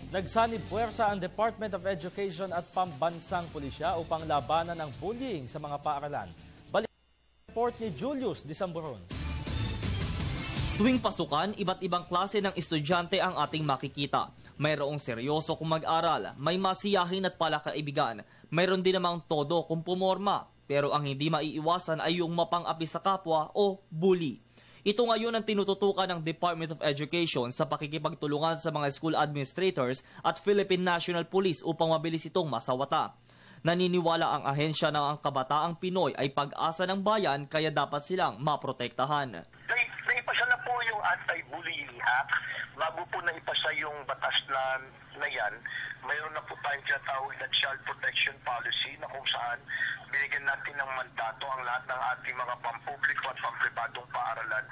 Nagsanib puwersa ang Department of Education at pambansang pulisya upang labanan ang bullying sa mga paaralan. Balik ang report ni Julius Disamburon. Tuwing pasukan, iba't ibang klase ng estudyante ang ating makikita. Mayroong seryoso kung mag-aral, may masiyahin at palakaibigan. Mayroon din namang todo kung pumorma. Pero ang hindi maiiwasan ay yung mapang-api sa kapwa o bully. Ito ngayon ang tinututukan ng Department of Education sa pakikipagtulungan sa mga school administrators at Philippine National Police upang mabilis itong masawata. Naniniwala ang ahensya na ang kabataang Pinoy ay pag-asa ng bayan kaya dapat silang maprotektahan. Naipasa na po yung Anti-Bullying Act. Bago po naipasa yung batas na yan, mayroon na po tayong tinatawag na Child Protection Policy na kung saan binigyan natin ng mandato ang lahat ng ating mga pampubliko at pampribadong paaralan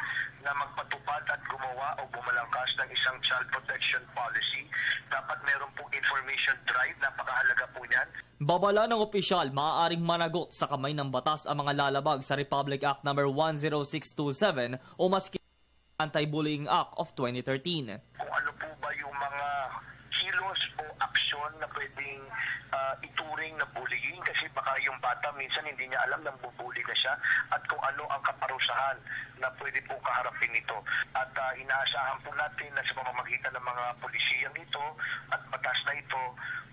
na magpatupad at gumawa o bumalangkas ng isang Child Protection Policy. Dapat meron pong information drive, napakahalaga po niyan. Babala ng opisyal, maaaring managot sa kamay ng batas ang mga lalabag sa Republic Act No. 10627 o maski Anti-Bullying Act of 2013. Kung ano po ba yung mga kilos o aksyon na pwedeng ituring na bullying kasi baka yung bata minsan hindi niya alam na bubuli na siya at kung ano ang kaparusahan na pwede po kaharapin nito. At inaasahan po natin na sa pamamagitan ng mga pulisiyang ito at batas na ito,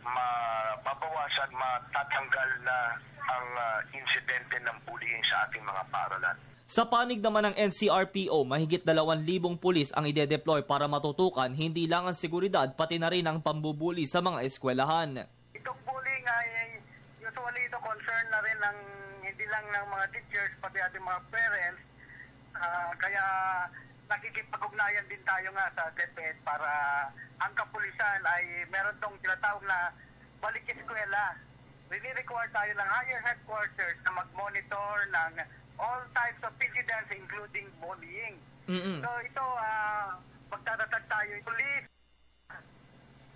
mababawasan, matatanggal na ang insidente ng bullying sa ating mga paaralan. Sa panig naman ng NCRPO, mahigit 2,000 pulis ang ide-deploy para matutukan hindi lang ang seguridad pati na rin ang pambubuli sa mga eskwelahan. Itong bullying ay usually ito concern na rin ng hindi lang ng mga teachers pati ating mga parents. Kaya nakikipag-ugnayan din tayo nga sa DepEd para ang kapulisan ay meron tong tinatawag na balik eskwela. Require tayo ng higher headquarters na mag-monitor ng all types of incidents including bullying. So ito, magtatatag tayo police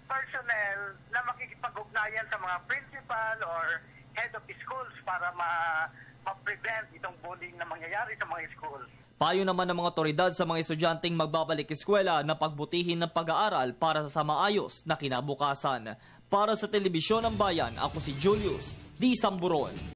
personnel na makikipag-ugnayan sa mga principal or head of schools para ma-prevent itong bullying na mangyayari sa mga schools. Payo naman ng mga otoridad sa mga estudyanteng magbabalik eskwela na pagbutihin ng pag-aaral para sa maayos na kinabukasan. Para sa Telebisyon ng Bayan, ako si Julius Disamburon.